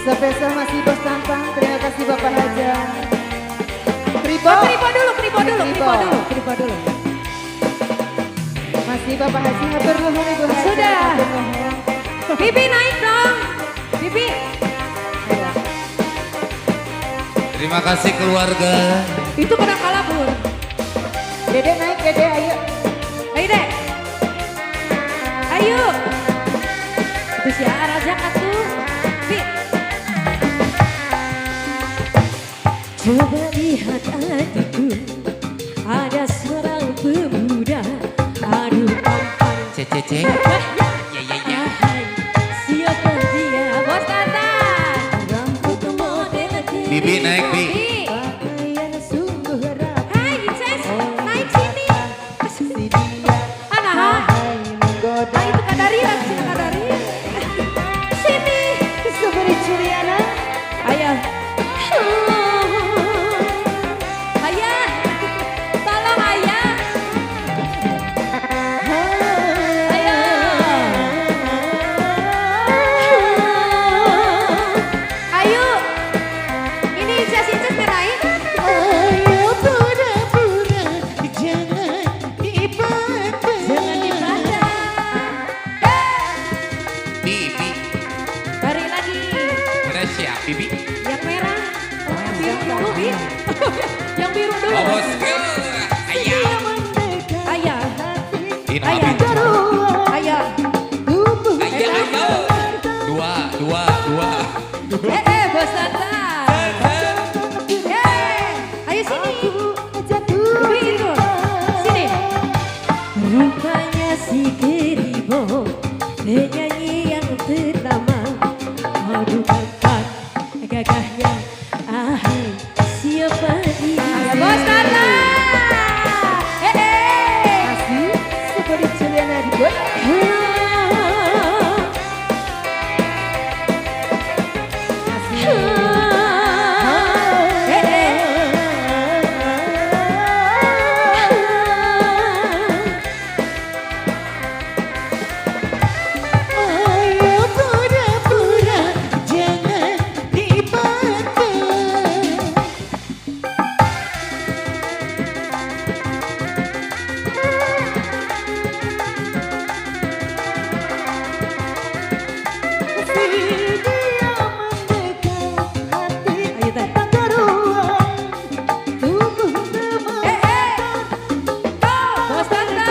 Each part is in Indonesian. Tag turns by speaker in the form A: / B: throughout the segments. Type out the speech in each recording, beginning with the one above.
A: Spesial masih Bos Tampang, terima kasih Bapak Haja. Kribo.
B: Oh, kribo dulu.
A: Masih Bapak Haji, hatur nuhun Ibu Haji.
B: Sudah. Bibi naik dong. Bibi.
A: Ayo.
C: Terima kasih keluarga.
B: Itu kena kalabur.
A: Dede naik, Dede ayo.
B: Ayo dek. Ayo. Terus ya Raja atuh. Bi.
D: Coba lihat hatiku, ada seorang pemuda. Aduh tampan.
C: Cece. Ya.
D: Siapa dia?
B: Bos Tata.
D: Rambut model tinggi.
C: Bibi naik Bi.
B: Bi.
D: Pakaian sungguh rapi.
B: Hai Inces. Naik sini.
A: Si dia,
B: Anak.
A: hai menggoda.
B: Ah itu Kadari lagi sini Kadari. Sini.
A: Seperti Juliana.
B: Ayo. Ayah. Tolong ayah. Ayo. Ayo. Ini Inces kan naik.
D: Ayo pura-pura, jangan dipandang.
B: Jangan dipandang.
C: Bibi.
B: Balik lagi.
C: Mana siap Bibi?
B: Yang merah. Yang biru dulu, Bi. Yang biru dulu.
C: Oh bosku. Ayah.
B: Ayah.
C: Ini
B: Ayah.
C: Bibi.
B: Ayah.
C: Ayo. Dua.
B: Bos Tata. Ayo sini. Bi itu. Sini.
D: Rupanya si Keribo, penyanyi yang ternama. Aduh tampan gagahnya, ahai siapa dia?
B: Ya Bos Tata.
A: Masih seperti Juliana di bawah.
D: Ayo pura-pura, jangan dipandang. Si dia mendekat hati,
B: Ayo Teh.
D: keruan tubuh
B: Bos Tata.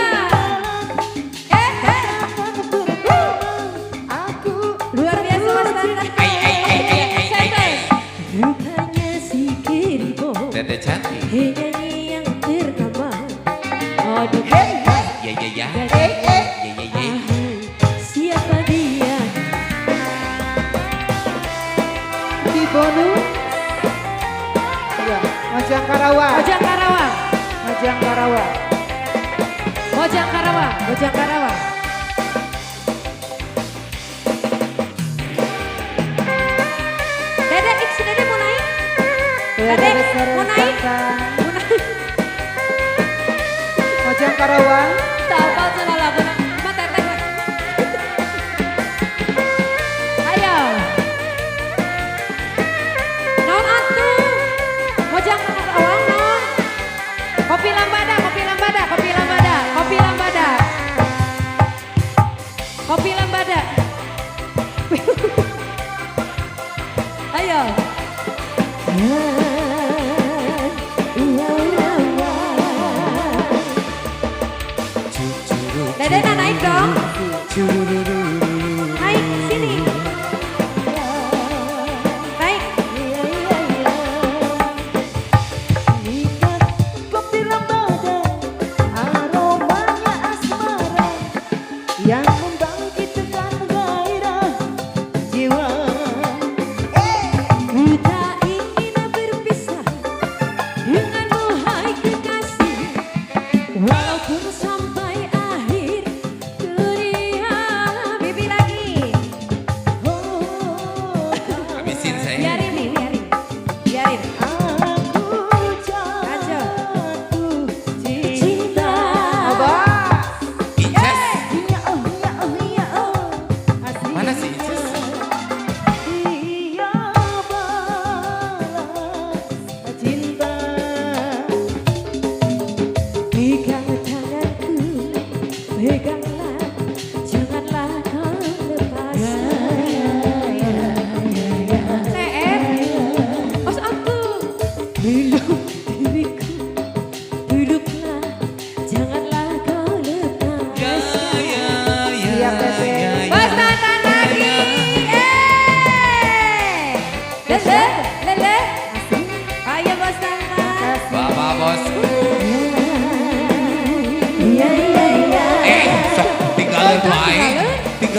D: aku.
B: Luar biasa Bos Tata. Santai.
D: Rupanya si Keribo,
C: Dede cantik.
D: penyanyi yang ternama. Aduh
C: Ya.
D: ahai siapa dia?
A: Di bonus. Ayo, Mojang Karawang.
B: Mojang Karawang.
A: Mojang Karawang.
B: Mojang Karawang. Mojang Karawang. Dede, si Dede mau naik?
A: Keluarga
B: Dede,
A: besar
B: mau naik?
A: Tampang.
B: Mau naik?
A: Mojang Karawang.
B: Tahu salah lagu nak. Mata teh. Ayo. Non atuh. Mojang Karawang non. Kopi lambada. Ayo. Dede naik dong. Naik sini. Naik.
D: Kopi lambada, aromanya asmara yang membangkitkan gairah jiwa. Ku tak ingin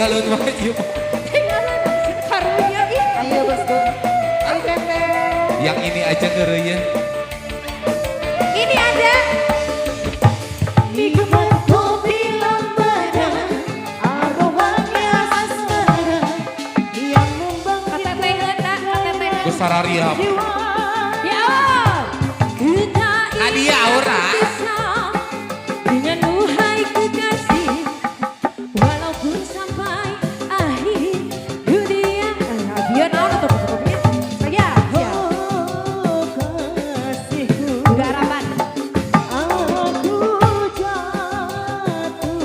C: tinggalin maju.
B: Karunya ih.
A: Ayo bosku. Ayo Tete.
C: Yang ini aja ngeraya.
B: Ini ada.
D: Minuman kopi lambaran, aromanya asmara yang membangkitkan
B: KTP nak, KTP.
C: Gus Sararia.
D: jiwa.
B: Ya Allah.
D: Kita
C: Adia Aura.
D: bisa dengan duhai kekasih, walaupun sampai akhir dunia.
B: Dia naon atau pokoknya. Saya.
D: Oh kasihku,
B: Udah harapan.
D: aku jatuh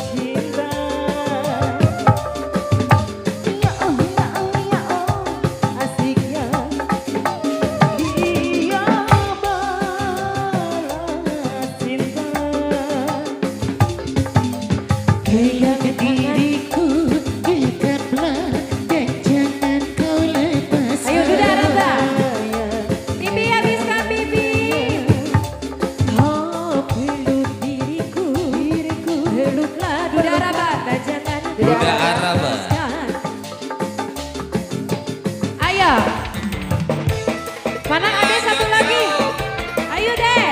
D: cinta. Ya Allah, asiknya dia balas cinta. Pegang diriku, dekatlah dan jangan kau lepas.
B: Ayo, Duda, Duda. Bibi habiskan Bibi.
D: Oh, peluk diriku, peluklah
B: Duda harapan.
D: dan jangan
C: Duda Araba.
D: lepaskan.
B: Ayo. Mana ada satu lagi? Ayo deh.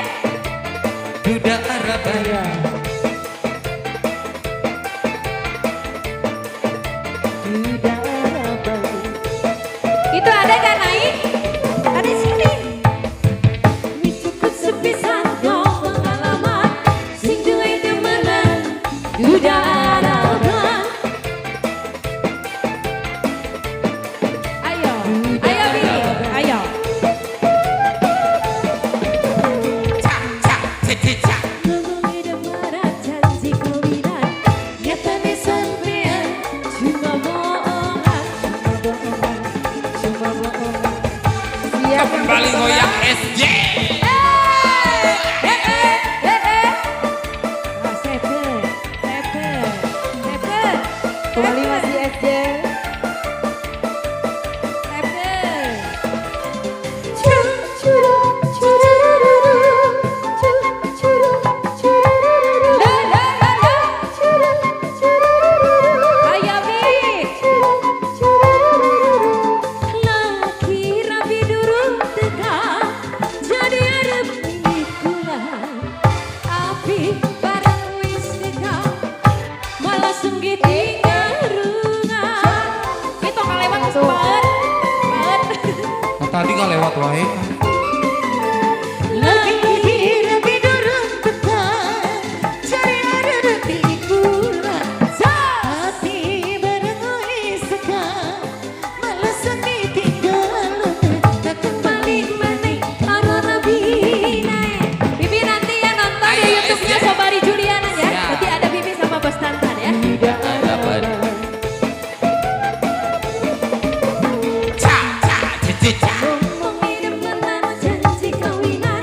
C: Duda Araba.
D: Sudah abadi.
B: Itu ada kan naik? Ada sini.
D: Cukup sepisan kau pengalaman, sing duwe temenan, duda harapan.
B: Ayo. Ayo Bibi. Ayo.
C: Cak cak cek cak.
D: Ngomongin demeran janji kawinan, nyatane sampean cuma bohongan, cuma bohongan.
A: Siap yang
C: Kembali
A: berpesan.
C: goyang SJ.
D: Ah, sete, sete.
A: Kembali masih SJ.
B: Ayo Bibi.
D: Laki rapi durung tekan, jadi arep pikulan. Tapi barang wis tekan, malah sunggih tinggal rungan.
B: Itu kalewat banget.
C: Tadi nggak lewat wae.
D: Laki rapi durung tekan, jadi arep pikulan. Tapi barang wis tekan, malah sunggih tinggal rungan. Tak kembali maneh ana rabi naik.
B: Bibi nanti ya nonton di
C: Ayo,
B: YouTube-nya
C: SJ.
B: Sobari Juliana ya.
C: Siap.
B: Nanti ada Bibi sama Bos Tantan ya.
C: Harapan. Cak cak cek cak.
D: Ngomongin demenan janji kawinan,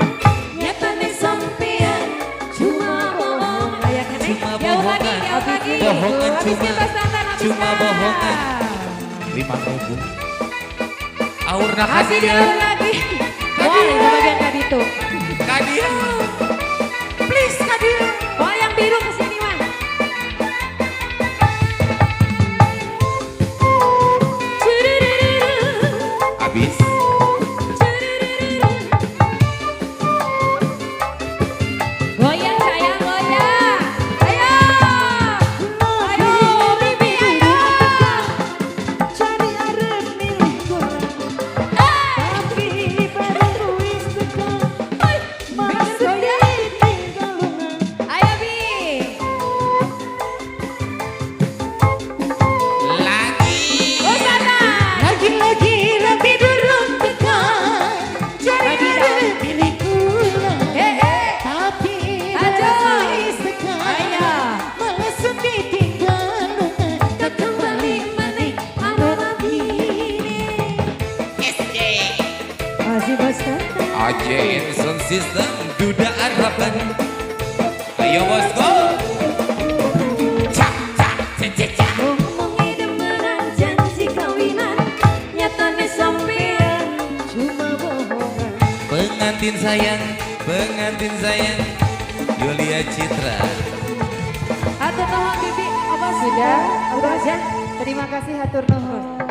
D: nyatane sampean cuma bohong.
B: Ayo kan
C: Cuma
B: jauh lagi,
C: bohongan.
B: jauh lagi.
C: Bohongan
B: Habisnya
C: cuma-
B: Bos Tantan, habiskan.
C: cuma bohongan. 5.000. Aurna
B: Kasih dia
C: Kadia.
B: lagi. Boleh di bagian tadi tuh.
C: Kadia. Please Kadia.
B: Oh yang biru kesini man.
C: Habis.
B: Goyang sayang goyang. Ayo. Ayo Bibi ayo.
D: Cari arep milikku, tapi barang wis tekan, masuk tinggal lungan.
B: Ayo Bi.
C: Lagi.
B: Bos Tantan.
D: Lagi-lagi rapi durung tekan, cari arep milikku, tapi barang wis tekan,
B: Ayo.
D: malah sedih tinggal lungan. Tak kembali maneh ana rabi.
C: SJ.
D: Masih Bos Tantan.
C: AJN Sound System Duda Harapan. Ayo bosku. Cak cak cek cek cak.
D: Ngomongin demenan janji kawinan, nyatane sampean cuma bohongan.
C: Pengantin sayang Yulia Citra.
B: Atau tahu Bibi apa sih?
A: Udah,
B: Udah aja.
A: Terima kasih hatur nuhun.